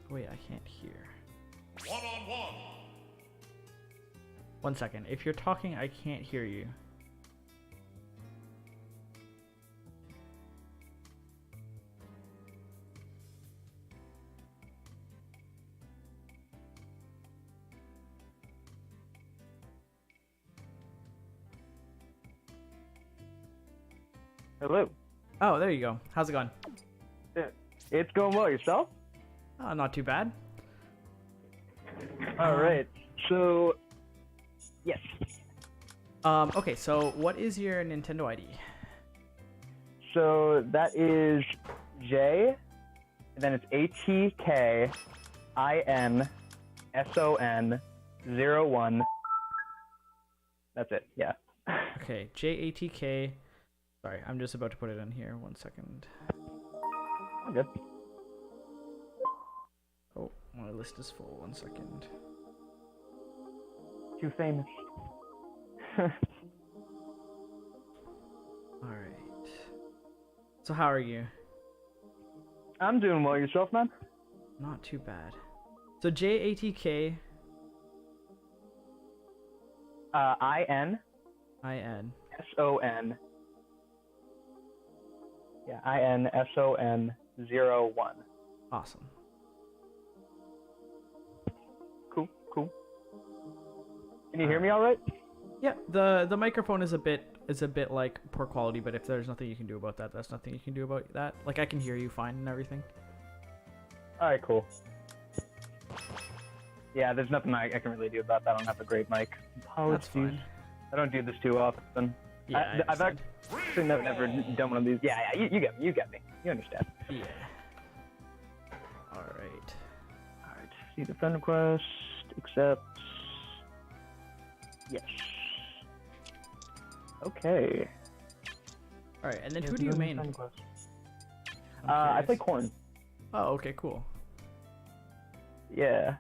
Wait, I can't hear. One-on-one. 1 second. If you're talking, I can't hear you. Hello. Oh, there you go. How's it going? It's going well. Yourself? Not too bad. All right. So, yes. Okay, so what is your Nintendo ID? So that is J, and then it's ATKINSON01. That's it. Yeah. Okay, JATK. Sorry, I'm just about to put it in here. 1 second. I'm good. Oh, my list is full. 1 second. Too famous. Alright. So how are you? I'm doing well. Yourself, man? Not too bad. So JATK. INSON. IN. Yeah, INSON01. Awesome. Cool. Can you hear me all right? Yeah, the microphone is a bit like poor quality, but if there's nothing you can do about that, that's nothing you can do about that. Like I can hear you fine and everything. All right, cool. Yeah, there's nothing I can really do about that. I don't have a great mic. That's fine. I don't do this too often. Yeah, I've actually never done one of these. Yeah, you get me. You understand. Yeah. All right. See the friend request. Accept. Yes. Okay. All right, and then who do you main? I play Corrin. Oh, okay, cool. Yeah.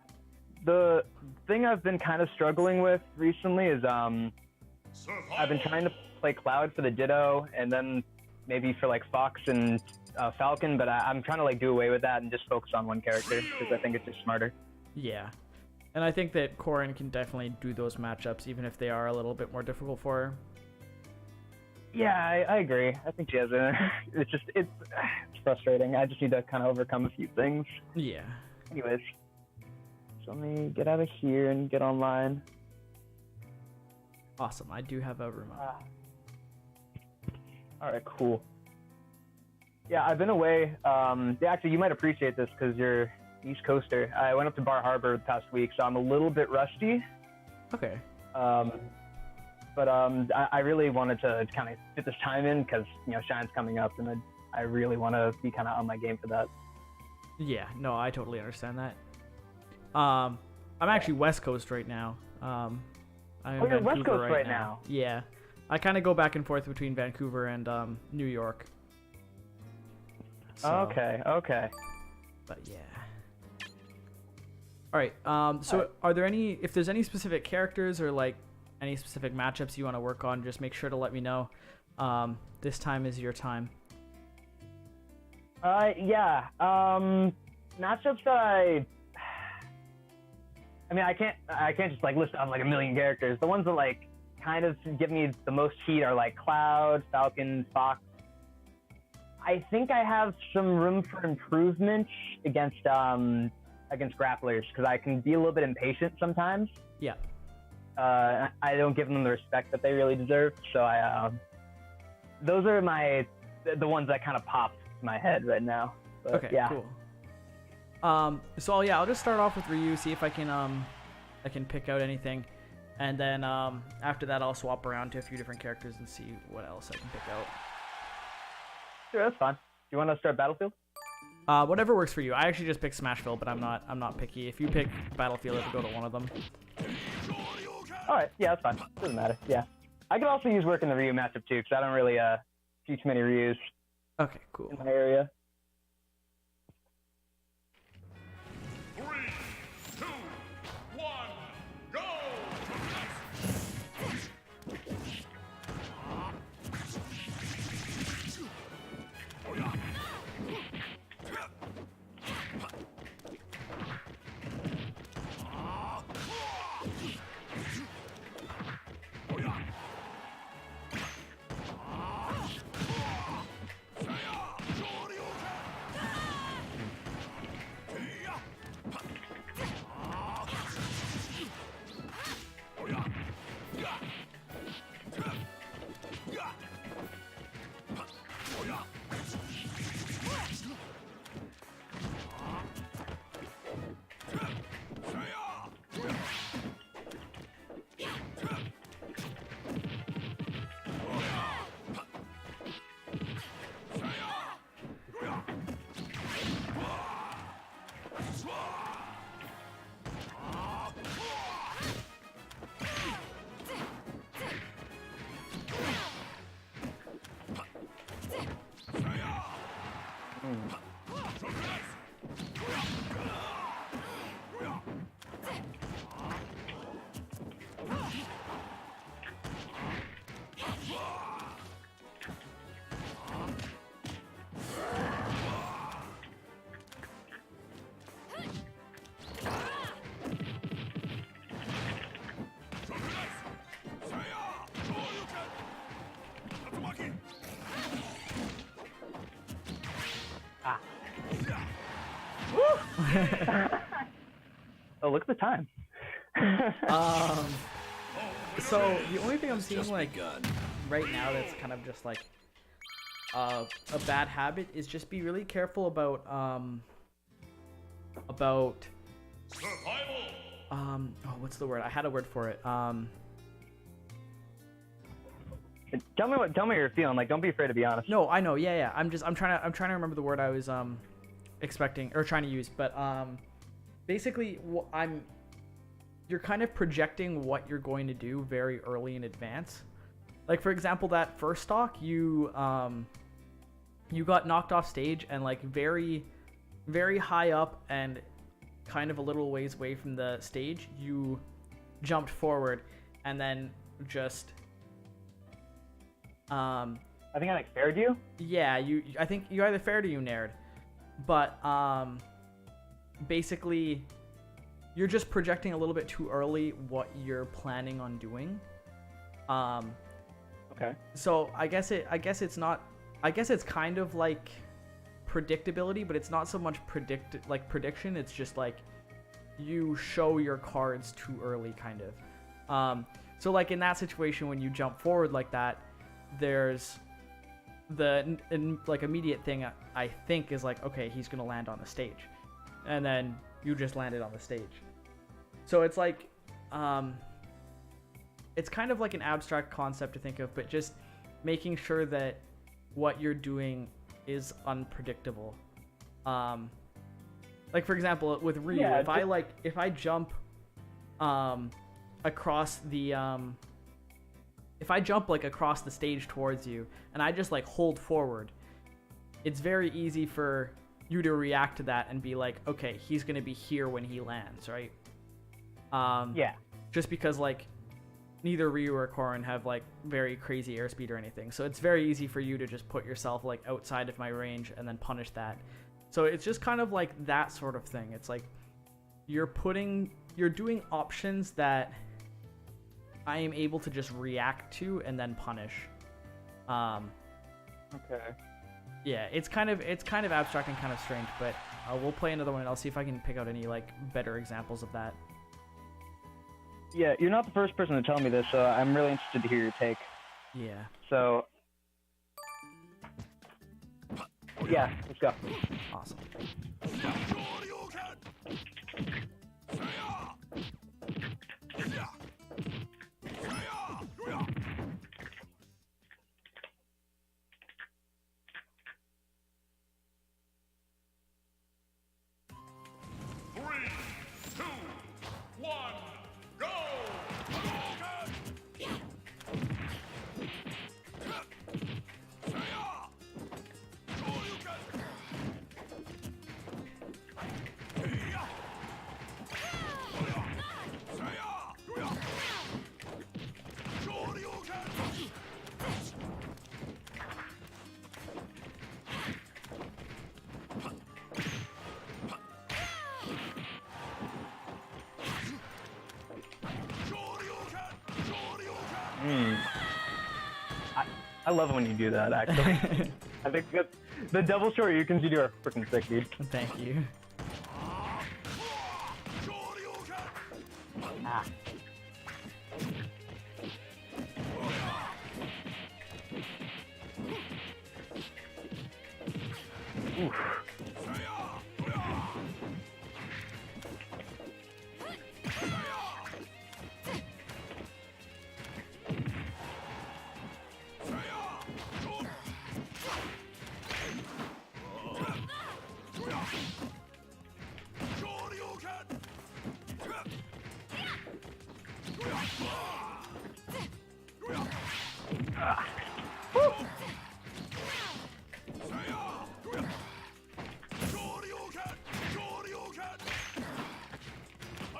The thing I've been kind of struggling with recently is I've been trying to play Cloud for the Ditto, and then maybe for like Fox and Falcon, but I'm trying to like do away with that and just focus on one character because I think it's just smarter. Yeah. And I think that Corrin can definitely do those matchups, even if they are a little bit more difficult for her. Yeah, I agree. I think she has a. It's frustrating. I just need to kind of overcome a few things. Yeah. Anyways, so let me get out of here and get online. Awesome. I do have a room up. All right, cool. Yeah, I've been away. Actually, you might appreciate this because you're East Coaster. I went up to Bar Harbor the past week, so I'm a little bit rusty. Okay. But I really wanted to kind of fit this time in because Shine's coming up, and I really want to be kind of on my game for that. Yeah. No, I totally understand that. I'm actually West Coast right now. I'm in you're Vancouver West Coast right now. Yeah. I kind of go back and forth between Vancouver and New York. So, Okay. But yeah. All right. So are there if there's any specific characters or like any specific matchups you want to work on, just make sure to let me know. This time is your time. Yeah. Matchups that I mean, I can't just like list on like a million characters. The ones that like kind of give me the most heat are like Cloud, Falcon, Fox. I think I have some room for improvement against grapplers because I can be a little bit impatient sometimes. Yeah. I don't give them the respect that they really deserve. So those are the ones that kind of pop in my head right now. But, okay. Yeah. Cool. So yeah, I'll just start off with Ryu, see if I can pick out anything, and then after that I'll swap around to a few different characters and see what else I can pick out. Sure, that's fine. Do you want to start Battlefield? Whatever works for you. I actually just picked Smashville, but I'm not picky. If you pick Battlefield, it'll go to one of them. All right, yeah, that's fine. Doesn't matter. Yeah, I could also use work in the Ryu matchup too, because I don't really see too many Ryus. Okay, cool. In my area. 3, 2, 1, go! Oh, look at the time. So the only thing I'm seeing like right now that's kind of just like a bad habit is just be really careful about Survival. oh, what's the word? I had a word for it. Tell me what you're feeling. Like, don't be afraid to be honest. No, I know. Yeah. I'm trying to remember the word I was expecting or trying to use, but basically you're kind of projecting what you're going to do very early in advance. Like, for example, that first stock, you got knocked off stage and like very, very high up and kind of a little ways away from the stage, you jumped forward and then just I think I like fared you. Yeah, I think you either fared or you nared, but basically you're just projecting a little bit too early what you're planning on doing. Okay. So I guess it's kind of like predictability, but it's not so much prediction. It's just like you show your cards too early, kind of. So like in that situation, when you jump forward like that, there's the like immediate thing I think is like, okay, he's gonna land on the stage, and then you just landed on the stage. So it's like it's kind of like an abstract concept to think of, but just making sure that what you're doing is unpredictable. Like for example, with Ryu, if I jump across the if I jump like across the stage towards you and I just like hold forward, it's very easy for you to react to that and be like, okay, he's gonna be here when he lands, right? Yeah. Just because like neither Ryu or Corrin have like very crazy airspeed or anything, so it's very easy for you to just put yourself like outside of my range and then punish that. So it's just kind of like that sort of thing. It's like you're doing options that I am able to just react to and then punish. Okay. Yeah, it's kind of abstract and kind of strange, but we'll play another one and I'll see if I can pick out any like better examples of that. Yeah, you're not the first person to tell me this, so I'm really interested to hear your take. Yeah. So, yeah, let's go. Awesome. I love when you do that, actually. I think the double short you can do are freaking sick, dude. Thank you. Ah. Oof.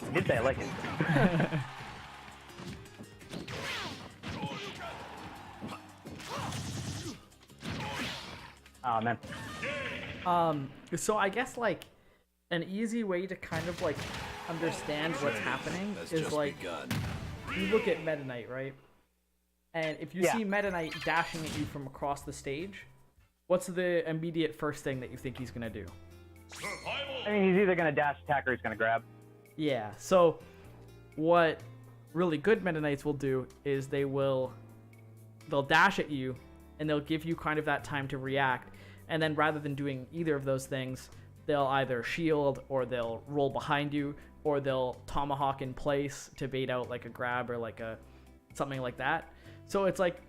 I did say I like it. Oh man. So I guess like an easy way to kind of like understand what's happening is like you look at Meta Knight, right? And if you see Meta Knight dashing at you from across the stage, what's the immediate first thing that you think he's gonna do? I mean, he's either gonna dash attack or he's gonna grab. Yeah. So what really good Meta Knights will do is they'll dash at you and they'll give you kind of that time to react, and then rather than doing either of those things, they'll either shield or they'll roll behind you or they'll tomahawk in place to bait out like a grab or like a something like that. So it's like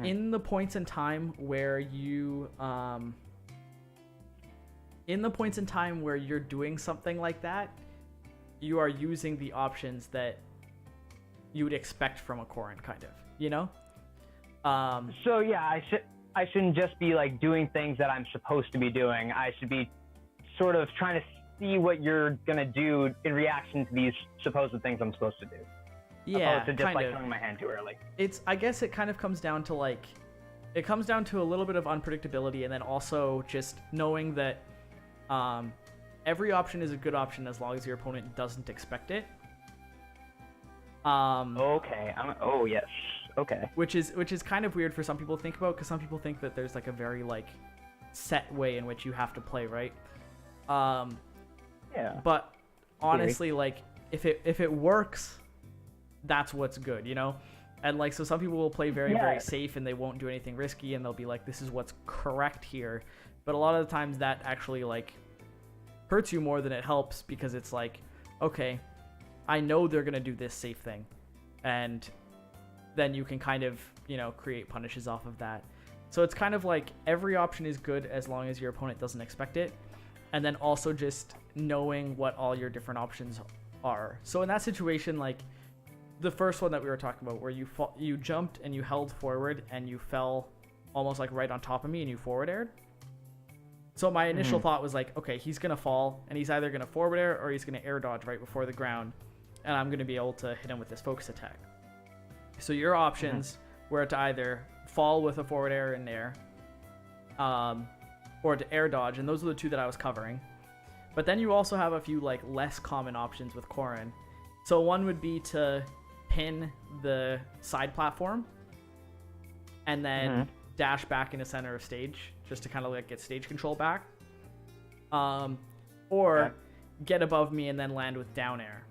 in the points in time where you're doing something like that, you are using the options that you would expect from a Corrin, kind of, you know? So yeah, I shouldn't just be like doing things that I'm supposed to be doing. I should be sort of trying to see what you're gonna do in reaction to these supposed things I'm supposed to do. Yeah, opposed to just kind like of. throwing my hand too early. I guess it kind of comes down to like, it comes down to a little bit of unpredictability, and then also just knowing that every option is a good option as long as your opponent doesn't expect it. Okay. Oh yes. Okay. Which is kind of weird for some people to think about, because some people think that there's like a very like set way in which you have to play, right? Yeah. But honestly, like if it works, that's what's good, you know? And like, so some people will play very, very safe and they won't do anything risky and they'll be like, this is what's correct here. But a lot of the times that actually like hurts you more than it helps, because it's like, okay, I know they're going to do this safe thing. And then you can kind of, you know, create punishes off of that. So it's kind of like every option is good as long as your opponent doesn't expect it. And then also just knowing what all your different options are. So in that situation, like the first one that we were talking about, where you jumped and you held forward and you fell almost like right on top of me and you forward aired. So my initial thought was like, okay, he's going to fall and he's either going to forward air or he's going to air dodge right before the ground. And I'm going to be able to hit him with this focus attack. So your options were to either fall with a forward air in air, or to air dodge, and those are the two that I was covering. But then you also have a few like less common options with Corrin. So one would be to pin the side platform and then dash back into center of stage just to kind of like get stage control back. Or get above me and then land with down air.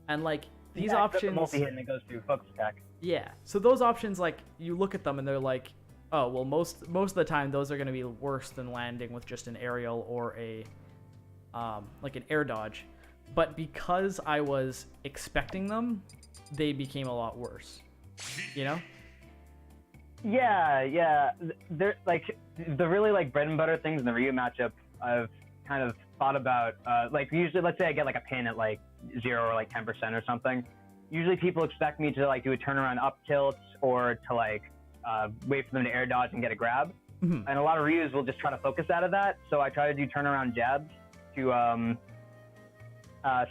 And like these options, multi-hit and it goes through focus attack. Yeah. So those options, like you look at them and they're like, oh well, most of the time those are going to be worse than landing with just an aerial or a like an air dodge. But because I was expecting them, they became a lot worse. You know? Yeah. They're like the really like bread and butter things in the Ryu matchup. I've kind of thought about like usually, let's say I get like a pin at like 0 or like 10% or something. Usually people expect me to like do a turnaround up tilt or to like wait for them to air dodge and get a grab. And a lot of Ryus will just try to focus out of that. So I try to do turnaround jabs to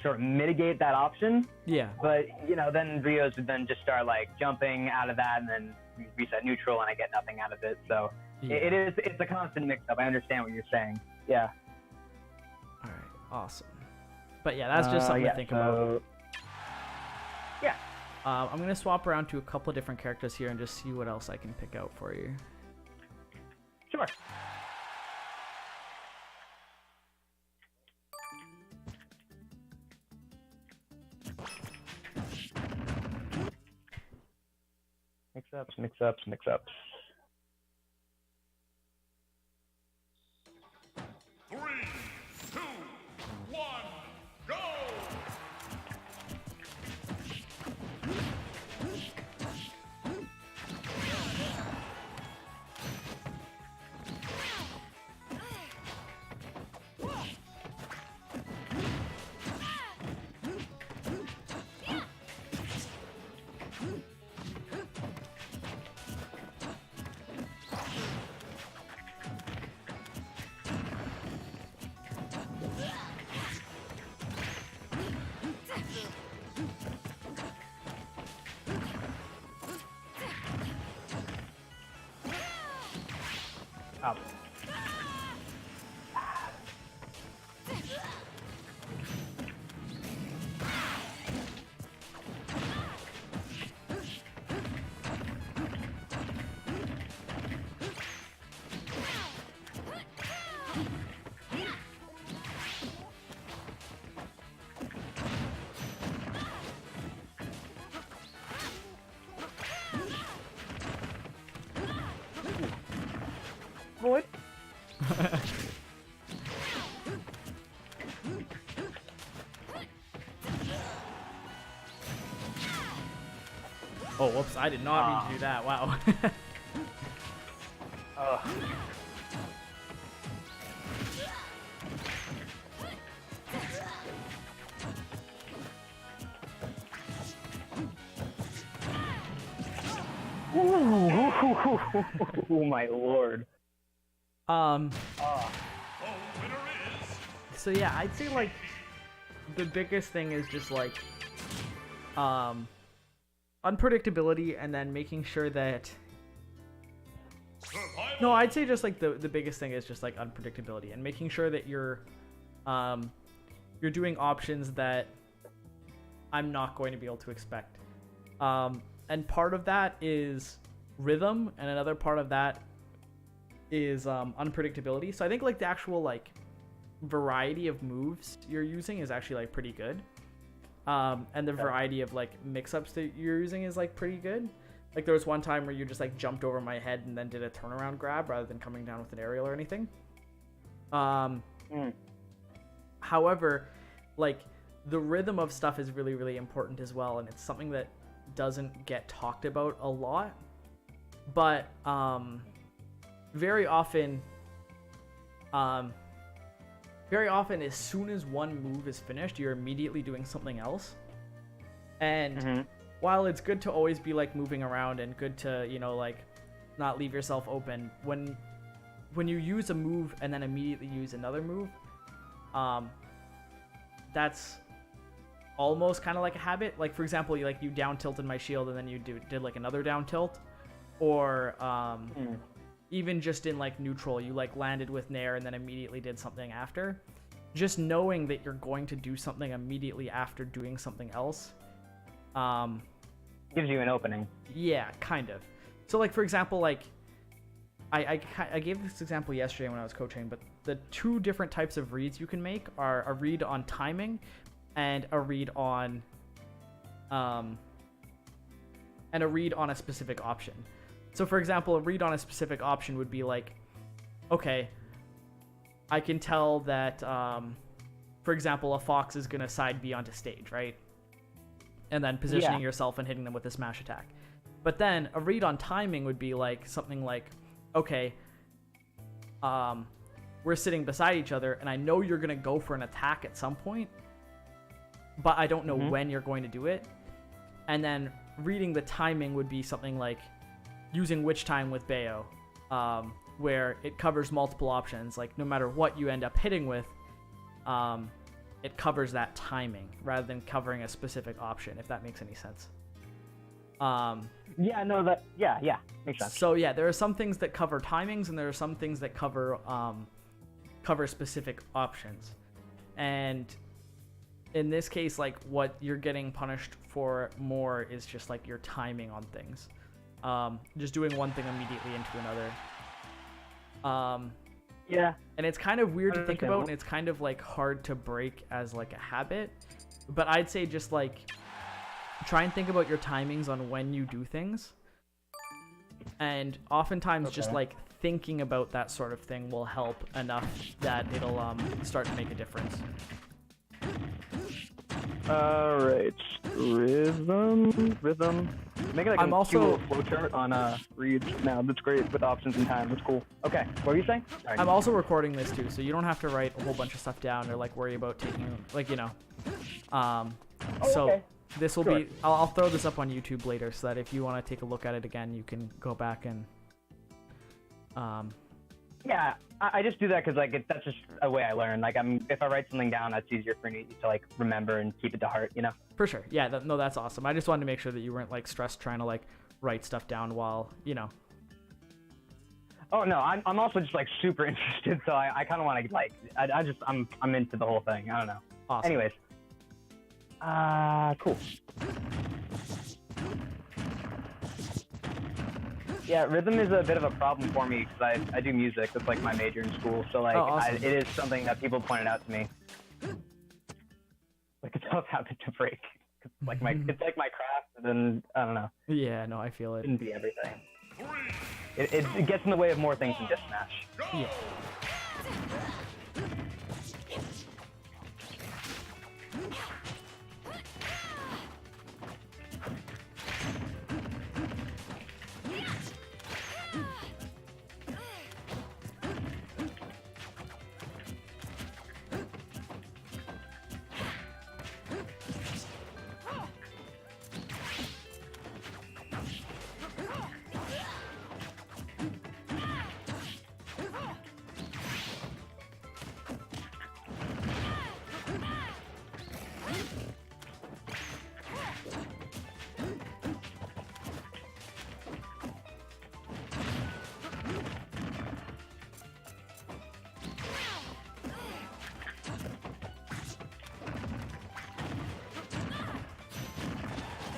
sort of mitigate that option. Yeah. But you know, then Ryus would then just start like jumping out of that and then reset neutral, and I get nothing out of it. So it's a constant mix-up. I understand what you're saying. Yeah. All right. Awesome. But yeah, that's just something to think about. Yeah. I'm gonna swap around to a couple of different characters here and just see what else I can pick out for you. Sure. Mix-ups, mix-ups, mix-ups. 3, 2, 1, go! Up. Void. Oh, whoops! I did not mean to do that. Wow. Oh my lord. um. The winner is So yeah, I'd say like the biggest thing is just like unpredictability, and then making sure that Survival. no, I'd say just like the biggest thing is just like unpredictability and making sure that you're doing options that I'm not going to be able to expect. And part of that is rhythm, and another part of that is unpredictability. So I think like the actual like variety of moves you're using is actually like pretty good. And the variety of like mix-ups that you're using is like pretty good. Like there was one time where you just like jumped over my head and then did a turnaround grab rather than coming down with an aerial or anything. However, like the rhythm of stuff is really, really important as well, and it's something that doesn't get talked about a lot. But very often as soon as one move is finished, you're immediately doing something else. And while it's good to always be like moving around and good to, you know, like not leave yourself open, when you use a move and then immediately use another move, that's almost kind of like a habit. Like for example, you down tilted my shield and then you did like another down tilt, or even just in like neutral, you like landed with nair and then immediately did something after. Just knowing that you're going to do something immediately after doing something else Gives you an opening. yeah, kind of. So like for example, like I gave this example yesterday when I was coaching, but the two different types of reads you can make are a read on timing and a read on a specific option. So for example, a read on a specific option would be like, okay, I can tell that for example, a fox is gonna side B onto stage, right? And then positioning yourself and hitting them with a smash attack. But then a read on timing would be like something like, okay, we're sitting beside each other and I know you're gonna go for an attack at some point, but I don't know when you're going to do it. And then reading the timing would be something like using Witch Time with Bayo, where it covers multiple options. Like no matter what you end up hitting with, it covers that timing rather than covering a specific option, if that makes any sense. Yeah, makes sense. So yeah, there are some things that cover timings and there are some things that cover specific options. And in this case, like what you're getting punished for more is just like your timing on things. Just doing one thing immediately into another. Yeah. And it's kind of weird to think about, and it's kind of like hard to break as like a habit. But I'd say just like try and think about your timings on when you do things. And oftentimes just like thinking about that sort of thing will help enough that it'll start to make a difference. All right, rhythm. Make it like I'm a also flowchart on Reads now. That's great with options and time. That's cool. Okay, what were you saying? Sorry. I'm also recording this too, so you don't have to write a whole bunch of stuff down or like worry about taking like so okay. this will Sure. be I'll throw this up on YouTube later so that if you want to take a look at it again, you can go back and Yeah, I just do that because like that's just a way I learn. Like if I write something down, that's easier for me to like remember and keep it to heart. You know. For sure. Yeah, no, that's awesome. I just wanted to make sure that you weren't like stressed trying to like write stuff down while, Oh no, I'm also just like super interested, so I kind of want to like I'm into the whole thing. I don't know. Awesome. Anyways, cool. Yeah, rhythm is a bit of a problem for me because I do music. That's like my major in school, so like awesome. it is something that people pointed out to me. Like a tough habit to break. It's like my craft, and then I don't know. Yeah, no, I feel it. Shouldn't be everything. It gets in the way of more things than just Smash. Yeah.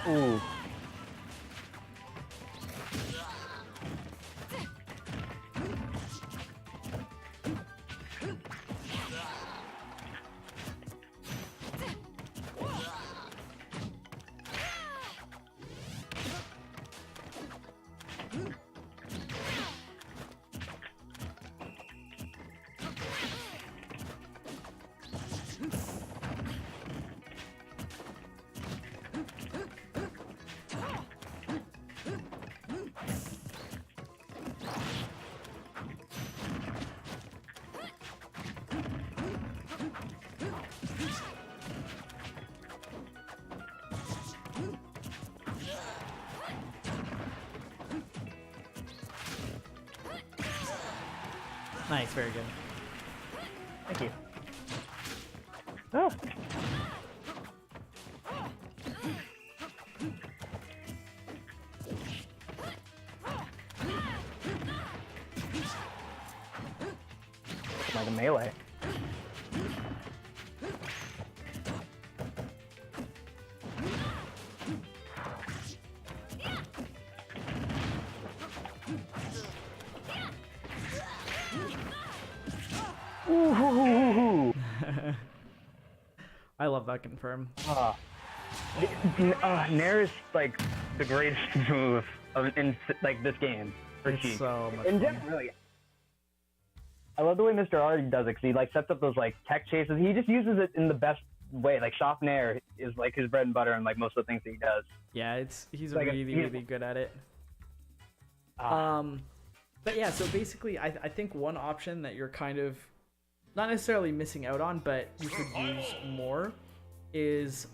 Ooh. Nice, very good. Thank you. Oh. Like a melee. Ooh. I love that confirm. Nair is like the greatest move in like this game for It's Cheek. so much And fun. just really, I love the way Mr. R does it because he like sets up those like tech chases. He just uses it in the best way. Like Shop Nair is like his bread and butter and like most of the things that he does. Yeah, he's Like really good at it. But yeah, so basically, I think one option that you're kind of not necessarily missing out on, but you could use more is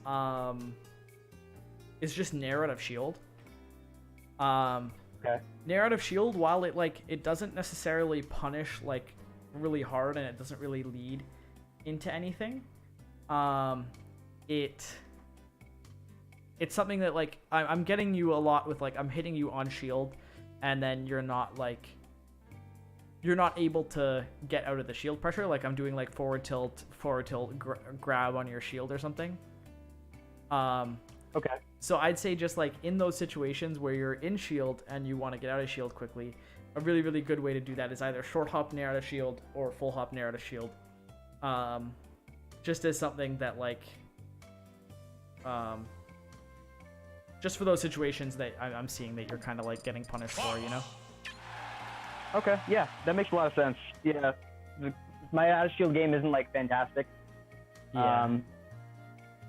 just Nair out of shield. Okay. Nair out of shield, while it doesn't necessarily punish like really hard and it doesn't really lead into anything, it's something that like I'm getting you a lot with like I'm hitting you on shield, and then you're not like you're not able to get out of the shield pressure. Like I'm doing like forward tilt, grab on your shield or something. Okay. So I'd say just like in those situations where you're in shield and you want to get out of shield quickly, a really, really good way to do that is either short hop nair out of shield or full hop nair out of shield. Just as something that like, just for those situations that I'm seeing that you're kind of like getting punished for, you know? Okay, yeah, that makes a lot of sense. Yeah, my out of shield game isn't like fantastic. Yeah. And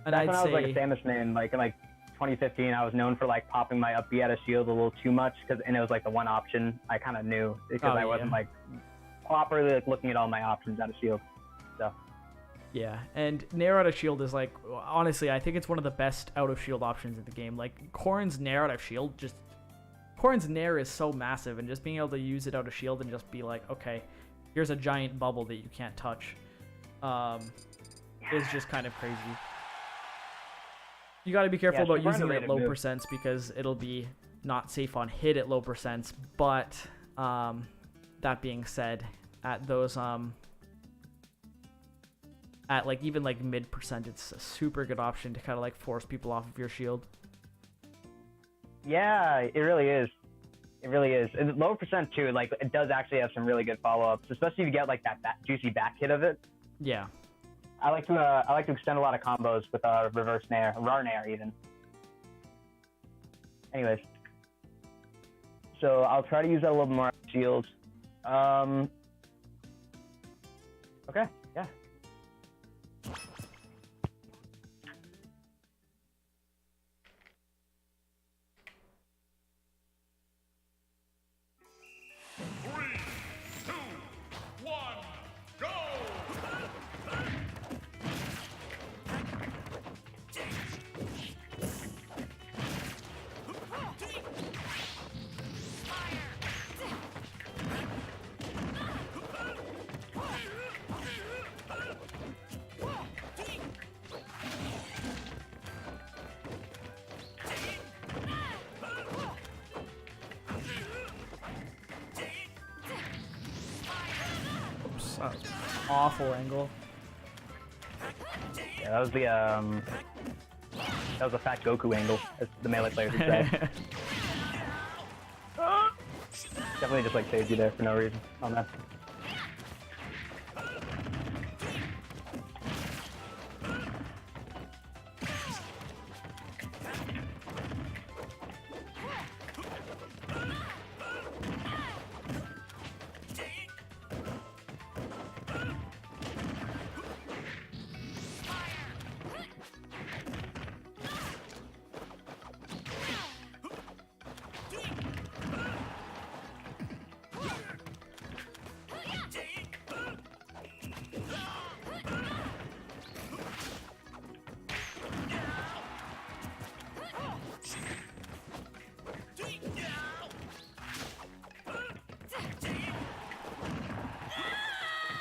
And I'd when I was like say, a Samus main, like in like 2015, I was known for like popping my up B out of shield a little too much, and it was like the one option I kind of knew because I wasn't like properly like looking at all my options out of shield. So. yeah, and nair out of shield is like, honestly, I think it's one of the best out of shield options in the game. Like Corrin's nair out of shield, Corrin's nair is so massive, and just being able to use it out of shield and just be like, okay, here's a giant bubble that you can't touch, is just kind of crazy. You got to be careful about using it at low percents because it'll be not safe on hit at low percents. But that being said, at those at like even like mid percent, it's a super good option to kind of like force people off of your shield. Yeah, it really is. It really is. And low percent too, like it does actually have some really good follow-ups, especially if you get like that juicy back hit of it. Yeah. I like to extend a lot of combos with reverse nair, rar nair even. Anyways, so I'll try to use that a little bit more shield. Okay, yeah. Three, two, one, go! Oops, awful angle. Yeah, that was a fat Goku angle, as the melee players would say. Definitely just like saved you there for no reason on that.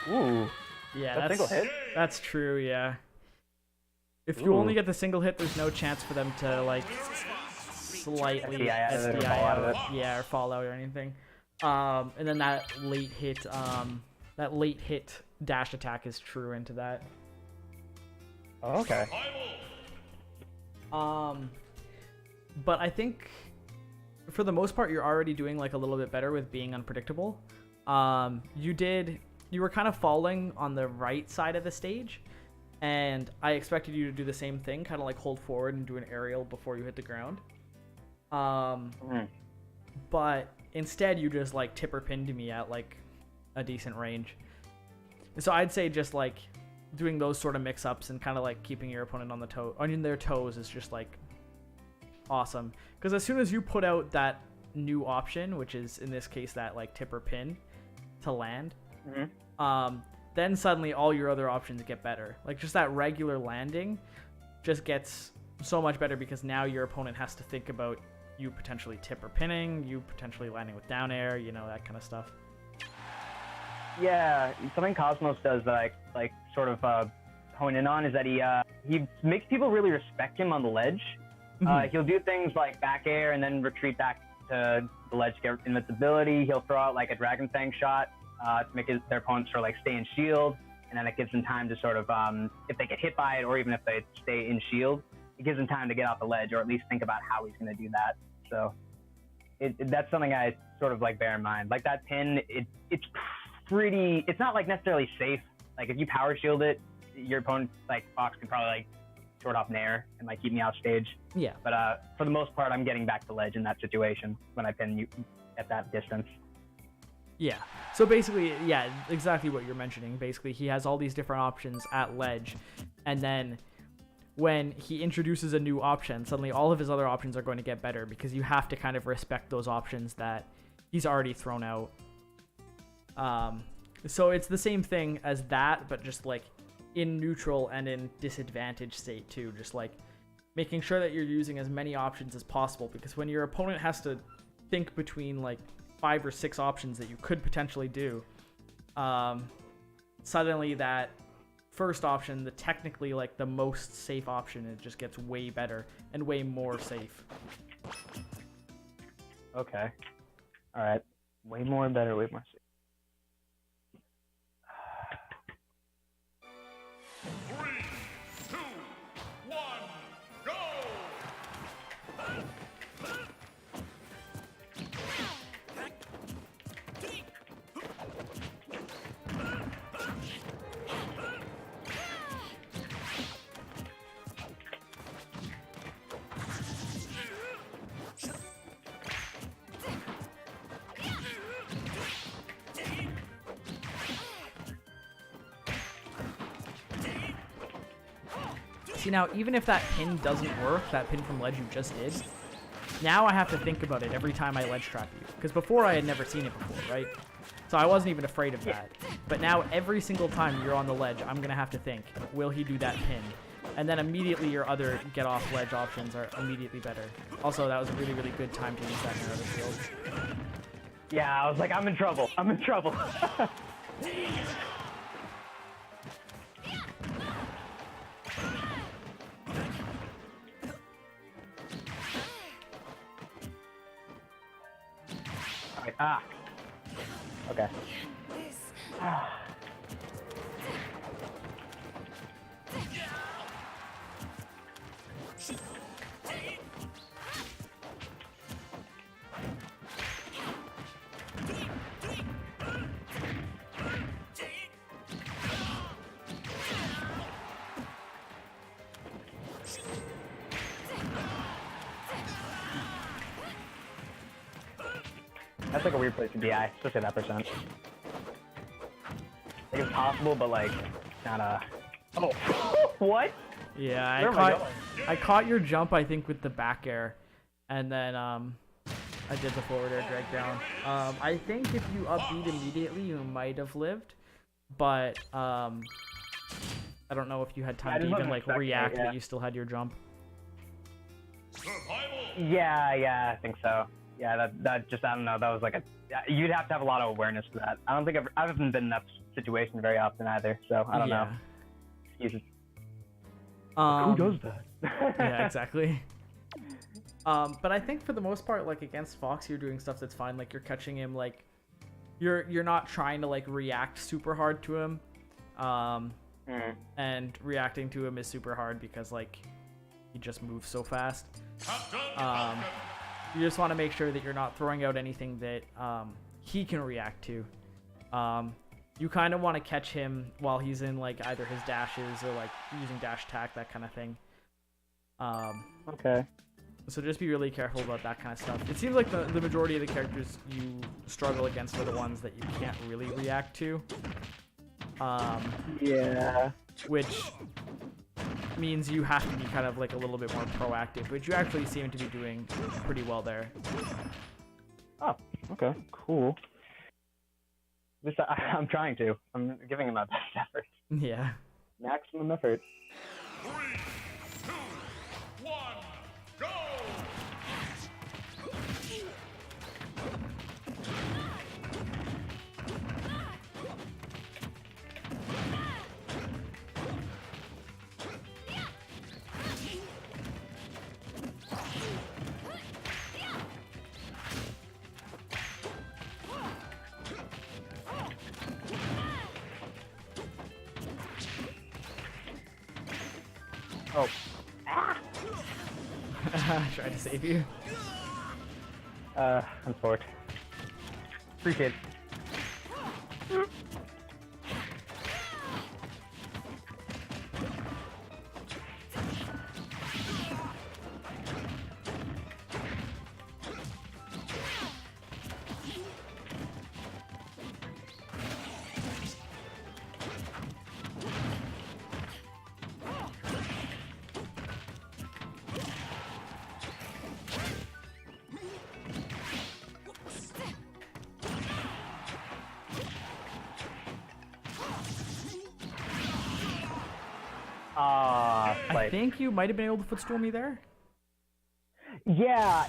Ooh. Yeah, Single hit? that's true, yeah. If you only get the single hit, there's no chance for them to, like, slightly SDI out of it. Yeah, or fall out or anything. And then that late hit dash attack is true into that. Oh, okay. But I think for the most part, you're already doing like a little bit better with being unpredictable. You were kind of falling on the right side of the stage, and I expected you to do the same thing, kind of like hold forward and do an aerial before you hit the ground. But instead you just like tipper pinned me at like a decent range. So I'd say just like doing those sort of mix-ups and kind of like keeping your opponent on their toes is just like awesome. Because as soon as you put out that new option, which is in this case that like tipper pin to land, then suddenly all your other options get better. Like just that regular landing just gets so much better because now your opponent has to think about you potentially tipper pinning, you potentially landing with down air, you know, that kind of stuff. Yeah, something Cosmos does that I like sort of hone in on is that he makes people really respect him on the ledge. He'll do things like back air and then retreat back to the ledge to get invincibility. He'll throw out like a Dragon Fang shot to make their opponents sort of like stay in shield, and then it gives them time to sort of, if they get hit by it or even if they stay in shield, it gives him time to get off the ledge or at least think about how he's going to do that. So that's something I sort of like bear in mind. Like that pin, it's not like necessarily safe. Like if you power shield it, your opponent, like Fox, can probably like short off Nair and like keep me off stage. Yeah. But for the most part, I'm getting back to ledge in that situation when I pin you at that distance. Yeah. So basically, yeah, exactly what you're mentioning. Basically, he has all these different options at ledge, and then when he introduces a new option, suddenly all of his other options are going to get better because you have to kind of respect those options that he's already thrown out. So it's the same thing as that, but just like in neutral and in disadvantaged state too. Just like making sure that you're using as many options as possible, because when your opponent has to think between like 5 or 6 options that you could potentially do, suddenly that first option, the technically like the most safe option, it just gets way better and way more safe. Okay. All right. Way more better, way more safe. 3, 2, 1, go! See, now, even if that pin doesn't work, that pin from ledge you just did, now I have to think about it every time I ledge trap you. Because before I had never seen it before, right? So I wasn't even afraid of that. But now every single time you're on the ledge, I'm going to have to think, will he do that pin? And then immediately your other get off ledge options are immediately better. Also, that was a really, really good time to use that narrative field. Yeah, I was like, I'm in trouble. I'm in trouble. Alright, okay. That's like a weird place to be at, especially that percent. Like it's possible, but like not a. Oh, what? Yeah, I caught your jump, I think, with the back air, and then I did the forward air drag down. I think if you up beat immediately, you might have lived, but I don't know if you had time to even like react that you still had your jump. Yeah, I think so. Yeah, that just, I don't know, that was like you'd have to have a lot of awareness for that. I don't think I haven't been in that situation very often either, so I don't know. Excuses. Who does that? Yeah, exactly. But I think for the most part, like against Fox, you're doing stuff that's fine. Like you're catching him, like you're not trying to like react super hard to him. And reacting to him is super hard because like he just moves so fast. You just want to make sure that you're not throwing out anything that he can react to. You kind of want to catch him while he's in like either his dashes or like using dash attack, that kind of thing. Okay. So just be really careful about that kind of stuff. It seems like the majority of the characters you struggle against are the ones that you can't really react to. Yeah. Which means you have to be kind of like a little bit more proactive, which you actually seem to be doing pretty well there. Oh, okay, cool. I'm trying to. I'm giving him my best effort. Yeah. Maximum effort. 3, 2, 1, go! Oh. Ah! Tried to save you. I'm short. Appreciate it. I think you might have been able to footstool me there. Yeah,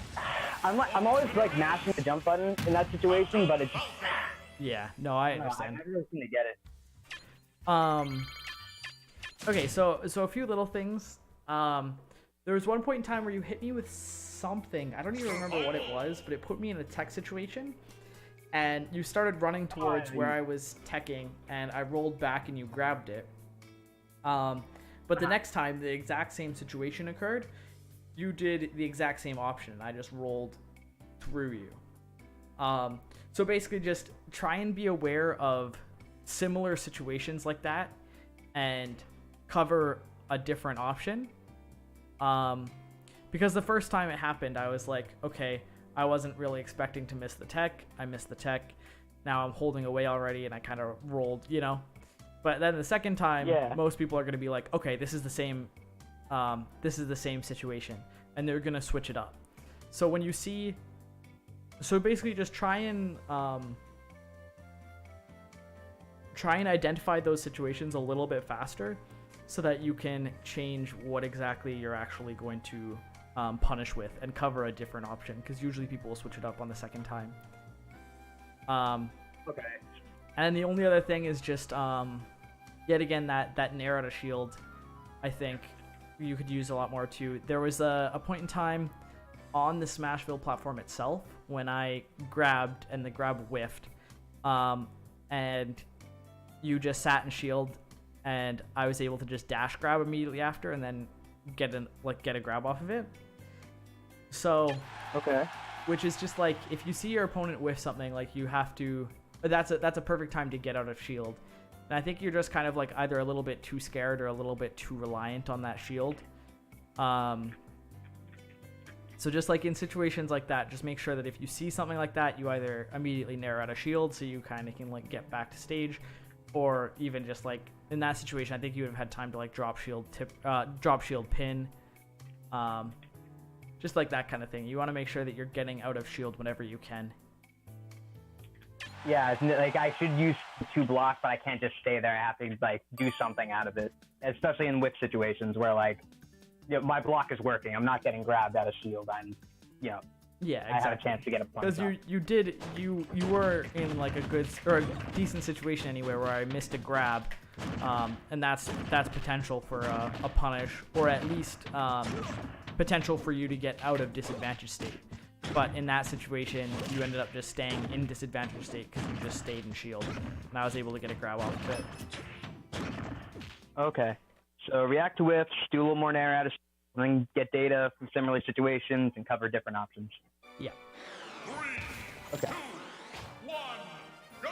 I'm always like mashing the jump button in that situation, but it's. Yeah, no, I I understand. never really seem to get it. Okay, so a few little things. There was one point in time where you hit me with something. I don't even remember what it was, but it put me in a tech situation. And you started running towards where I was teching, and I rolled back and you grabbed it. But the next time the exact same situation occurred, you did the exact same option. I just rolled through you. So basically just try and be aware of similar situations like that and cover a different option. Because the first time it happened, I was like, okay, I wasn't really expecting to miss the tech. I missed the tech. Now I'm holding away already, and I kind of rolled, you know. But then the second time, most people are going to be like, okay, this is the same situation, and they're going to switch it up. So when you see, so basically just try and identify those situations a little bit faster so that you can change what exactly you're actually going to punish with and cover a different option, because usually people will switch it up on the second time. Okay. And the only other thing is just yet again that nair out of shield, I think you could use a lot more too. There was a point in time on the Smashville platform itself when I grabbed and the grab whiffed, and you just sat in shield, and I was able to just dash grab immediately after and then get a grab off of it. So Okay. which is just like, if you see your opponent whiff something, like, you have to, that's a perfect time to get out of shield. And I think you're just kind of like either a little bit too scared or a little bit too reliant on that shield. So just like in situations like that, just make sure that if you see something like that, you either immediately nair out a shield so you kind of can like get back to stage, or even just like in that situation, I think you would have had time to like drop shield pin, just like that kind of thing. You want to make sure that you're getting out of shield whenever you can. Yeah, it's like I should use 2 blocks, but I can't just stay there. I have to like do something out of it, especially in whip situations where like, you know, my block is working. I'm not getting grabbed out of shield. I'm, you know, yeah, exactly. I have a chance to get a punch. Because you were in like a good or a decent situation anywhere where I missed a grab, and that's potential for a punish, or at least potential for you to get out of disadvantage state. But in that situation, you ended up just staying in disadvantage state because you just stayed in shield, and I was able to get a grab off of it. Okay. So react to whiffs, do a little more nair out of shield, and then get data from similar situations and cover different options. Yeah. 3, Okay. 2, 1, go!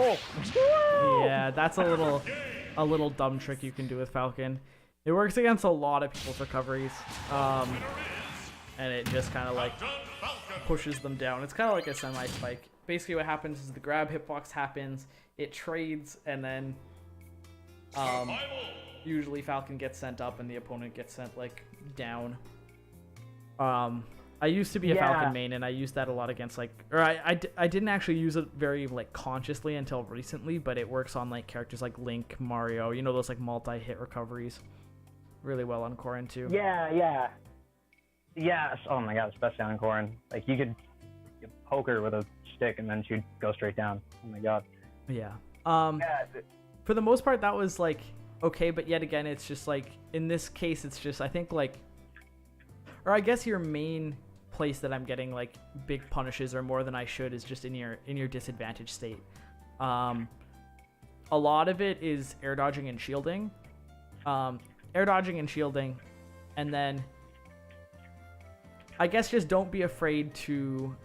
Oh. Yeah, that's a little dumb trick you can do with Falcon. It works against a lot of people's recoveries, and it just kind of like pushes them down. It's kind of like a semi-spike. Basically what happens is the grab hitbox happens, it trades, and then usually Falcon gets sent up and the opponent gets sent like down. I used to be a Falcon main, and I used that a lot against like, or I didn't actually use it very like consciously until recently, but it works on like characters like Link, Mario, you know, those like multi-hit recoveries really well on Corrin too. Yeah. Oh my god, especially on Corrin. Like you could poke her with a stick and then she'd go straight down. Oh my god. Yeah. For the most part, that was like okay, but yet again, it's just like in this case, it's just I think like, or I guess your main place that I'm getting like big punishes or more than I should is just in your disadvantaged state. A lot of it is air dodging and shielding. Air dodging and shielding, and then I guess just don't be afraid to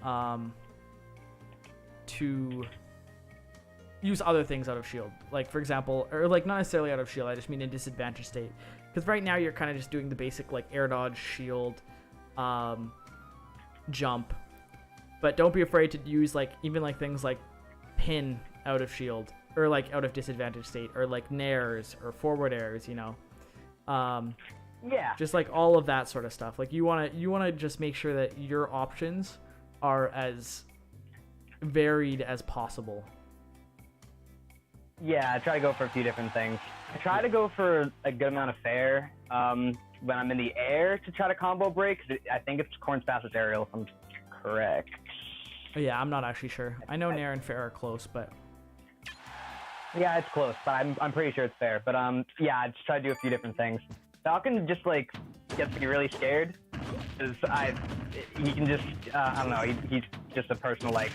use other things out of shield. Like for example, or like not necessarily out of shield, I just mean in disadvantaged state. Because right now you're kind of just doing the basic like air dodge, shield, jump. But don't be afraid to use like even like things like pin out of shield or like out of disadvantaged state or like nairs or forward airs, you know. Yeah. Just like all of that sort of stuff. Like you wanna just make sure that your options are as varied as possible. Yeah, I try to go for a few different things. I try to go for a good amount of fair when I'm in the air to try to combo break. I think it's Corrin's fastest aerial, if I'm correct. Yeah, I'm not actually sure. I know Nair and fair are close, but yeah, it's close, but I'm pretty sure it's fair. But yeah, I just try to do a few different things. Falcon just like gets me really scared because he can just I don't know, he's just a personal like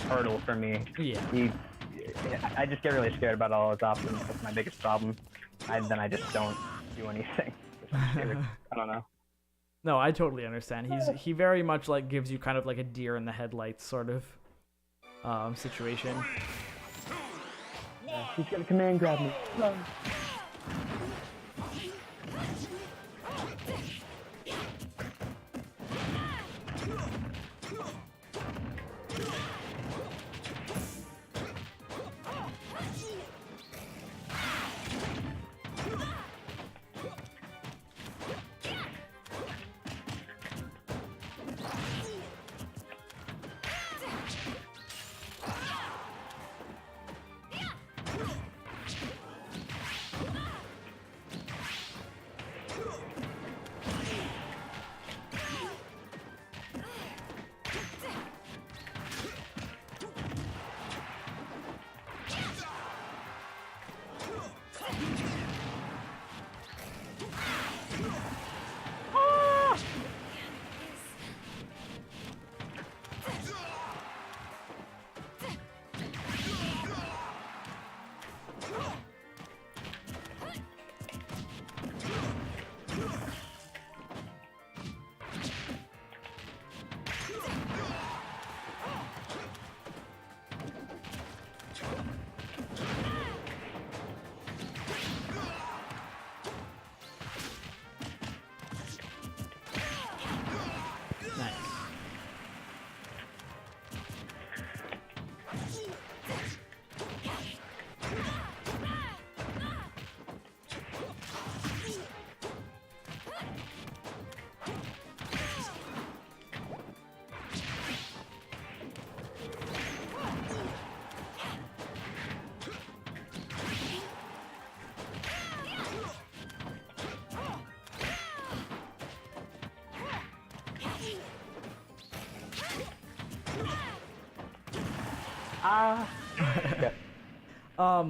hurdle for me. Yeah. I just get really scared about all his options. That's my biggest problem. Then I just don't do anything. I don't know. No, I totally understand. He very much like gives you kind of like a deer in the headlights sort of situation. He's gonna command grab me. Run.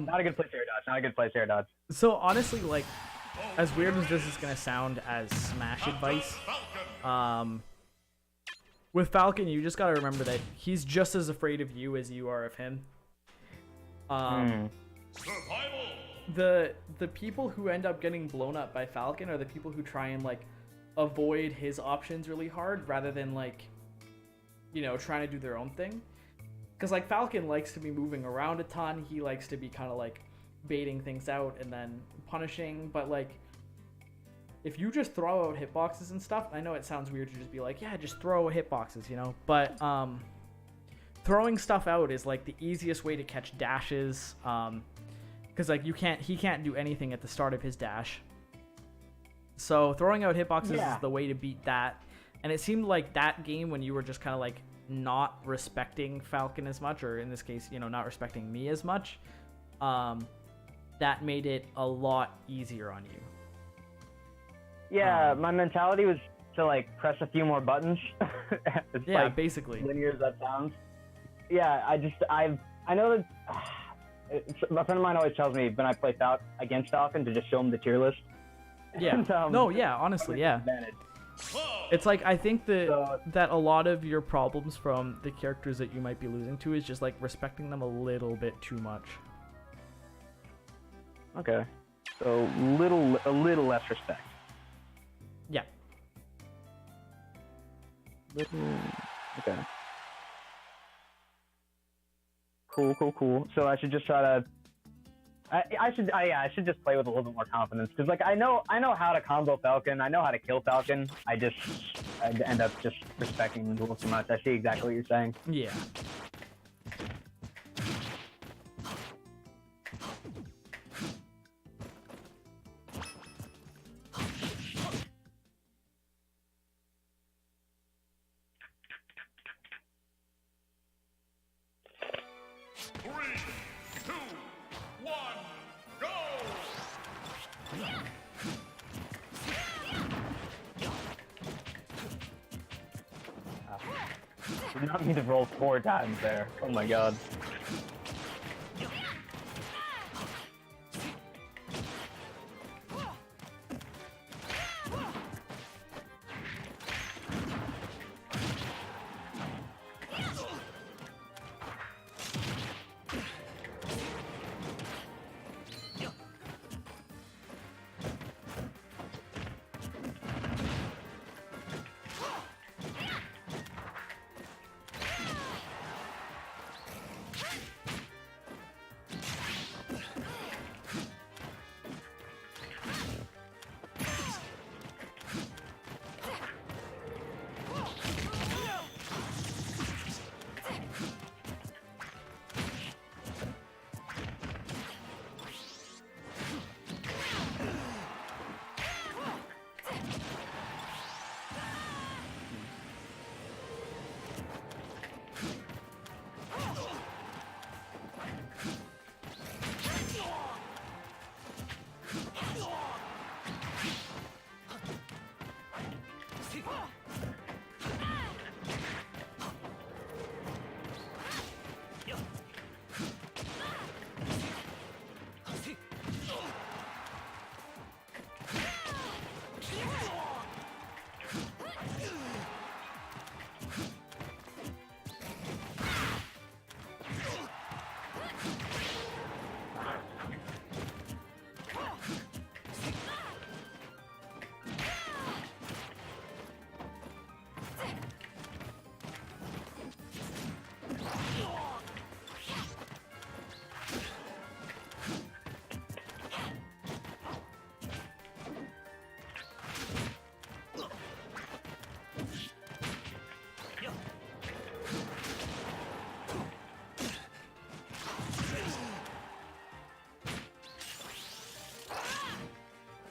Not a good place to air dodge. Not a good place to air dodge. So honestly, like, as weird as this is gonna sound as Smash advice, with Falcon, you just gotta remember that he's just as afraid of you as you are of him. The people who end up getting blown up by Falcon are the people who try and like avoid his options really hard rather than like, you know, trying to do their own thing. Because like Falcon likes to be moving around a ton. He likes to be kind of like baiting things out and then punishing. But like if you just throw out hitboxes and stuff, I know it sounds weird to just be like, yeah, just throw out hitboxes, you know, but throwing stuff out is like the easiest way to catch dashes, because like he can't do anything at the start of his dash. So throwing out hitboxes is the way to beat that. And it seemed like that game, when you were just kind of like not respecting Falcon as much, or in this case, you know, not respecting me as much, that made it a lot easier on you. Yeah, my mentality was to like press a few more buttons. Yeah, like, basically. Linear as that sounds. Yeah, I know that a friend of mine always tells me when I play against Falcon to just show him the tier list. Yeah. And, no, yeah, honestly, yeah. It's like, I think that a lot of your problems from the characters that you might be losing to is just like respecting them a little bit too much. Okay. So a little less respect. Yeah. Okay. Cool. So I should just try to. I should just play with a little bit more confidence, because like I know how to combo Falcon. I know how to kill Falcon. I end up just respecting him a little too much. I see exactly what you're saying. Yeah. Did not mean to roll 4 times there. Oh my god.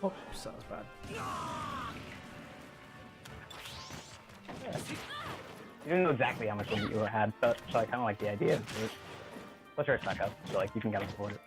Oops, that was bad. You didn't know exactly how much limit you had, so I kind of like the idea. Let's try to suck up, so like you can kind of afford it.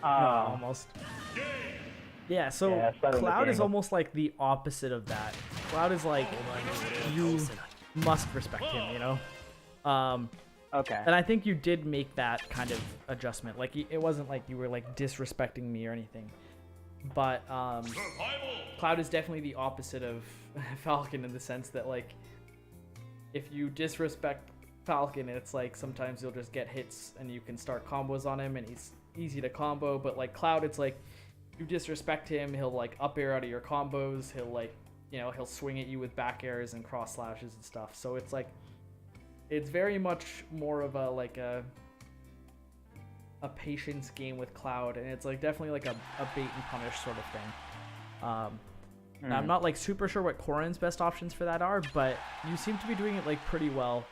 almost. Yeah, so starting the Cloud is game. almost like the opposite of that. Cloud is like, you must respect him, you know? Okay. And I think you did make that kind of adjustment. Like, it wasn't like you were like disrespecting me or anything. But Cloud is definitely the opposite of Falcon in the sense that, like, if you disrespect Falcon, it's like sometimes you'll just get hits and you can start combos on him and he's easy to combo. But like Cloud, it's like you disrespect him, he'll like up air out of your combos, he'll like, you know, he'll swing at you with back airs and cross slashes and stuff. So it's like, it's very much more of a like a patience game with Cloud, and it's like definitely like a bait and punish sort of thing. Now, I'm not like super sure what Corrin's best options for that are, but you seem to be doing it like pretty well.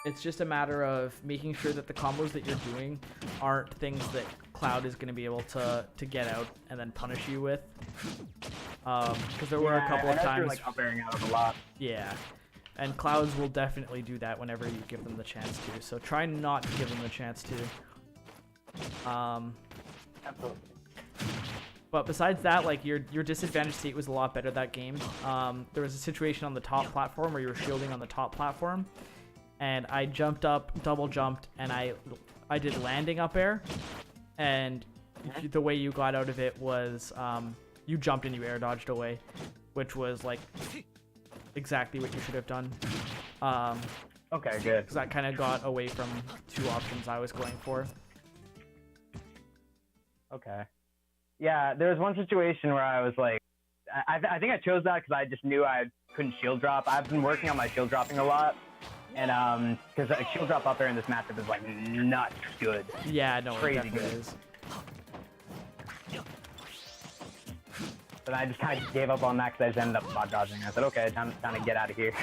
It's just a matter of making sure that the combos that you're doing aren't things that Cloud is going to be able to get out and then punish you with. Because there were a couple of times, like up airing out a lot. yeah, and Clouds will definitely do that whenever you give them the chance to. So try not to give them the chance to. Absolutely. But besides that, like your disadvantage state was a lot better that game. There was a situation on the top platform where you were shielding on the top platform, and I jumped up, double jumped, and I did landing up air, and the way you got out of it was you jumped and you air dodged away, which was like exactly what you should have done. Okay, good. Because that kind of got away from two options I was going for. Okay. Yeah, there was one situation where I was like, I think I chose that because I just knew I couldn't shield drop. I've been working on my shield dropping a lot, and because shield drop up there in this matchup is like nuts good. Yeah, no, it Crazy definitely good. is. But I just kind of gave up on that because I just ended up spot dodging. I said, okay, time to get out of here.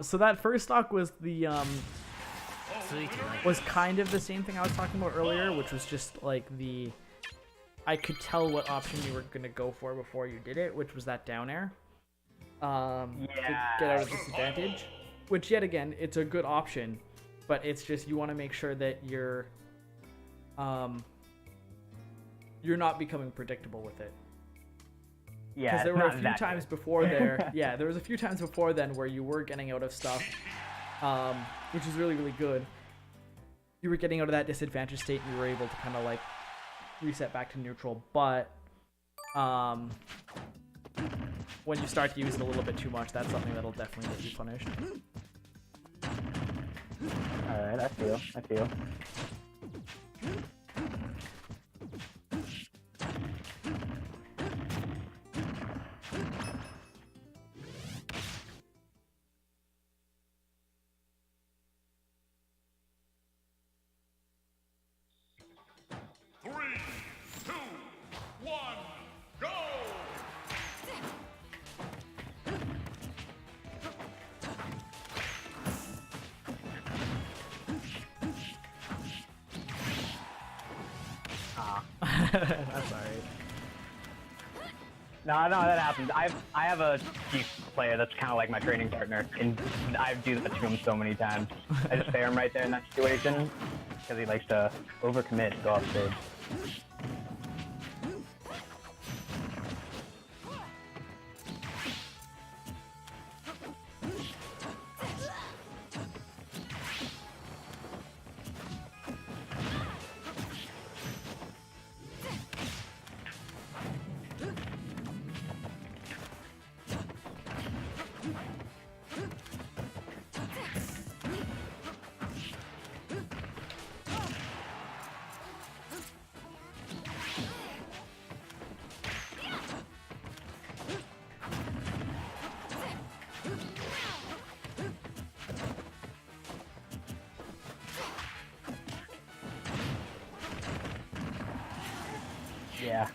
So that first stock was the was kind of the same thing I was talking about earlier, which was just like I could tell what option you were gonna go for before you did it, which was that down air. To get out of disadvantage. Which yet again, it's a good option, but it's just you want to make sure that you're not becoming predictable with it. Yeah, because there were a few times before there. Yeah, there was a few times before then where you were getting out of stuff, which is really, really good. You were getting out of that disadvantage state and you were able to kind of like reset back to neutral, but when you start to use it a little bit too much, that's something that'll definitely get you punished. Alright, I feel. That's alright. No, that happens. I have a chief player that's kind of like my training partner, and I do that to him so many times. I just stare him right there in that situation because he likes to overcommit and go off stage. Yeah.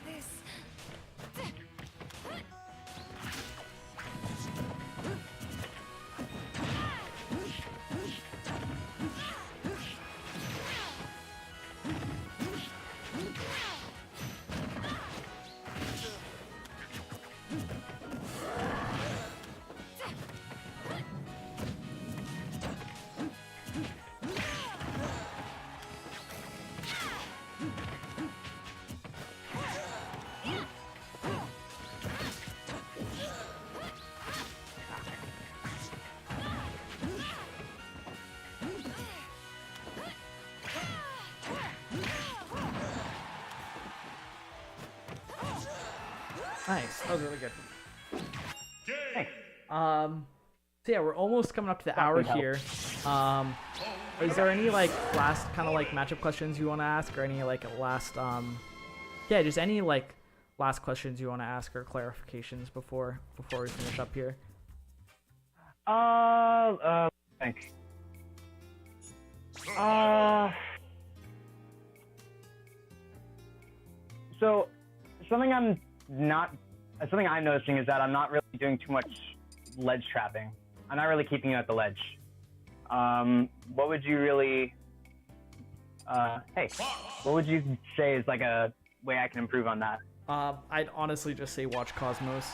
Nice. That was really good. Game. So yeah, we're almost coming up to the hour here. Is there any like last kind of like matchup questions you want to ask, or any like last yeah, just any like last questions you want to ask or clarifications before we finish up here? Think. So something I'm noticing is that I'm not really doing too much ledge trapping. I'm not really keeping it at the ledge. What would you really, what would you say is like a way I can improve on that? I'd honestly just say watch Cosmos.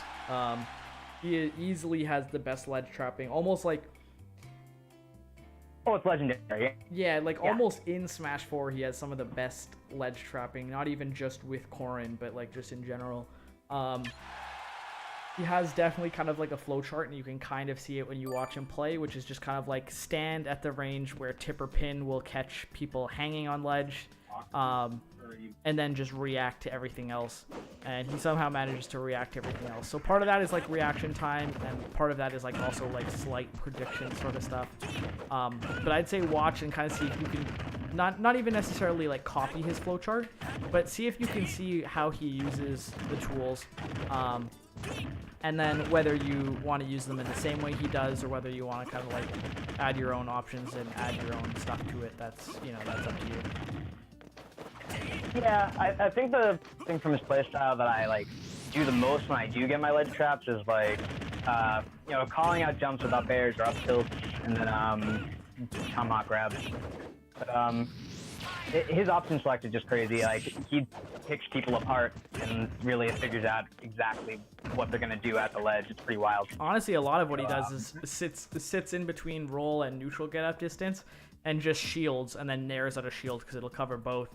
He easily has the best ledge trapping, almost like. Oh, it's legendary. Yeah, like almost in Smash 4, he has some of the best ledge trapping, not even just with Corrin, but like just in general. He has definitely kind of like a flow chart, and you can kind of see it when you watch him play, which is just kind of like stand at the range where tip or pin will catch people hanging on ledge, and then just react to everything else. And he somehow manages to react to everything else. So part of that is like reaction time, and part of that is like also like slight prediction sort of stuff. But I'd say watch and kind of see if you can not even necessarily like copy his flowchart, but see if you can see how he uses the tools. And then whether you want to use them in the same way he does, or whether you want to kind of like add your own options and add your own stuff to it. That's that's up to you. Yeah, I think the thing from his playstyle that I like do the most when I do get my ledge traps is like, calling out jumps with up airs or up tilts, and then tomahawk grabs. But his option select is just crazy. Like he picks people apart and really figures out exactly what they're gonna do at the ledge. It's pretty wild. Honestly, a lot of what he does is sits in between roll and neutral get up distance, and just shields, and then nairs out of shield because it'll cover both.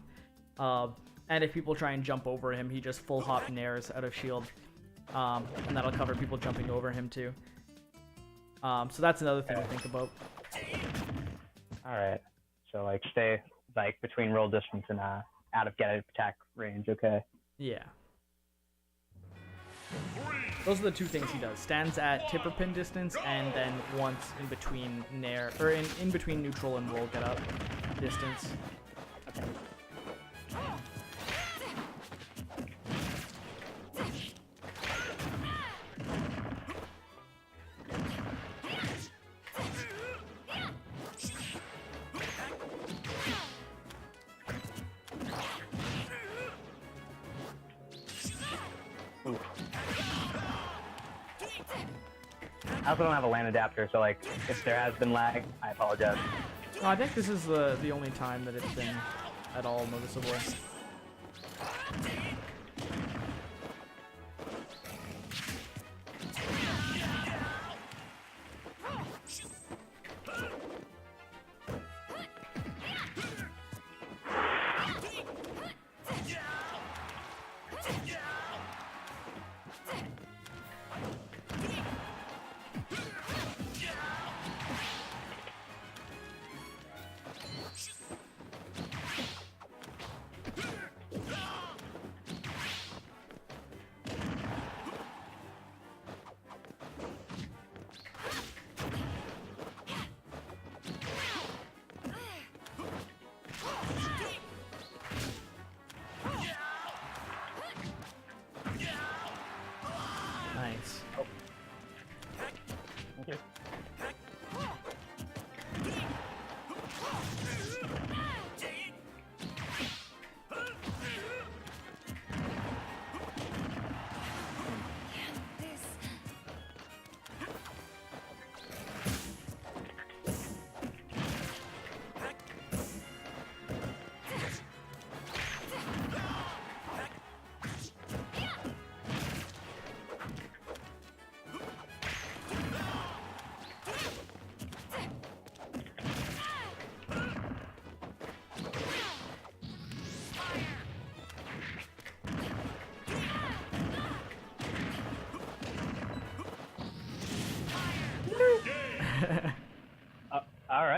And if people try and jump over him, he just full hop nairs out of shield, and that'll cover people jumping over him too. So that's another thing to think about. All right. So like stay like between roll distance and out of get attack range. Okay. Yeah. Those are the two things he does. Stands at tip or pin distance, and then once in between nair, or in between neutral and roll get up distance. Okay. I also don't have a LAN adapter, so like if there has been lag, I apologize. No, I think this is the only time that it's been at all noticeable.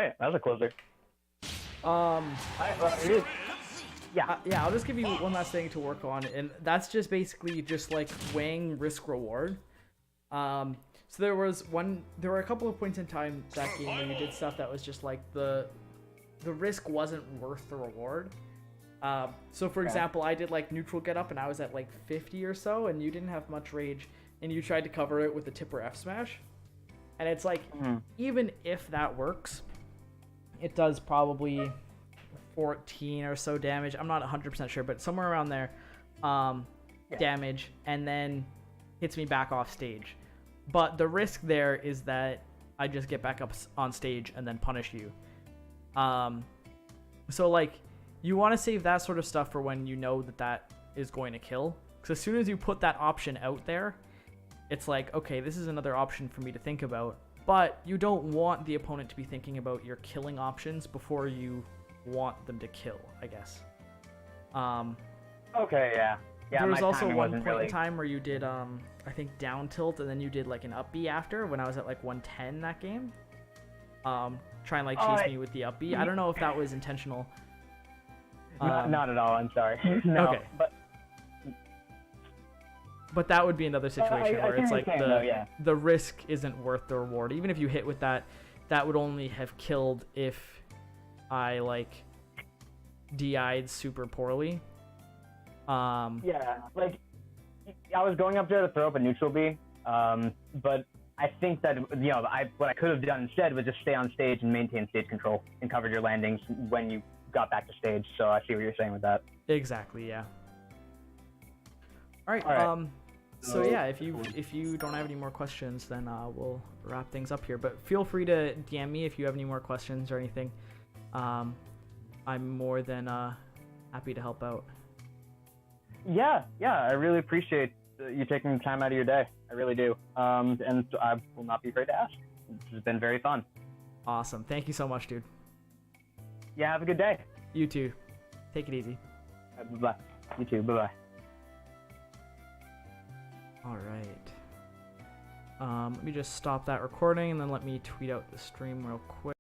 right, that was a closer. Yeah. Yeah, I'll just give you one last thing to work on, and that's just basically just like weighing risk reward. So there were a couple of points in time that game where you did stuff that was just like the risk wasn't worth the reward. So for example, I did like neutral get up and I was at like 50 or so, and you didn't have much rage, and you tried to cover it with the tipper F smash, and it's like even if that works, it does probably 14 or so damage. I'm not 100% sure, but somewhere around there, damage, and then hits me back off stage. But the risk there is that I just get back up on stage and then punish you. So like, you want to save that sort of stuff for when you know that is going to kill. Because as soon as you put that option out there, it's like, okay, this is another option for me to think about. But you don't want the opponent to be thinking about your killing options before you want them to kill, I guess. Okay, yeah. There was also one point in time where you did, I think down tilt, and then you did like an up B after when I was at like 110 that game. Try and like chase me with the up B. I don't know if that was intentional. Not at all. I'm sorry. No, okay. But that would be another situation where it's like the risk isn't worth the reward. Even if you hit with that, that would only have killed if I like DI'd super poorly. Yeah, like I was going up there to throw up a neutral B, but I think that what I could have done instead was just stay on stage and maintain stage control and cover your landings when you got back to stage. So I see what you're saying with that. Exactly. Yeah. All right. So yeah, if you don't have any more questions, then we'll wrap things up here. But feel free to DM me if you have any more questions or anything. I'm more than happy to help out. Yeah, I really appreciate you taking the time out of your day. I really do. And I will not be afraid to ask. This has been very fun. Awesome. Thank you so much, dude. Yeah, have a good day. You too. Take it easy. Bye-bye. You too. Bye-bye. All right. Let me just stop that recording and then let me tweet out the stream real quick.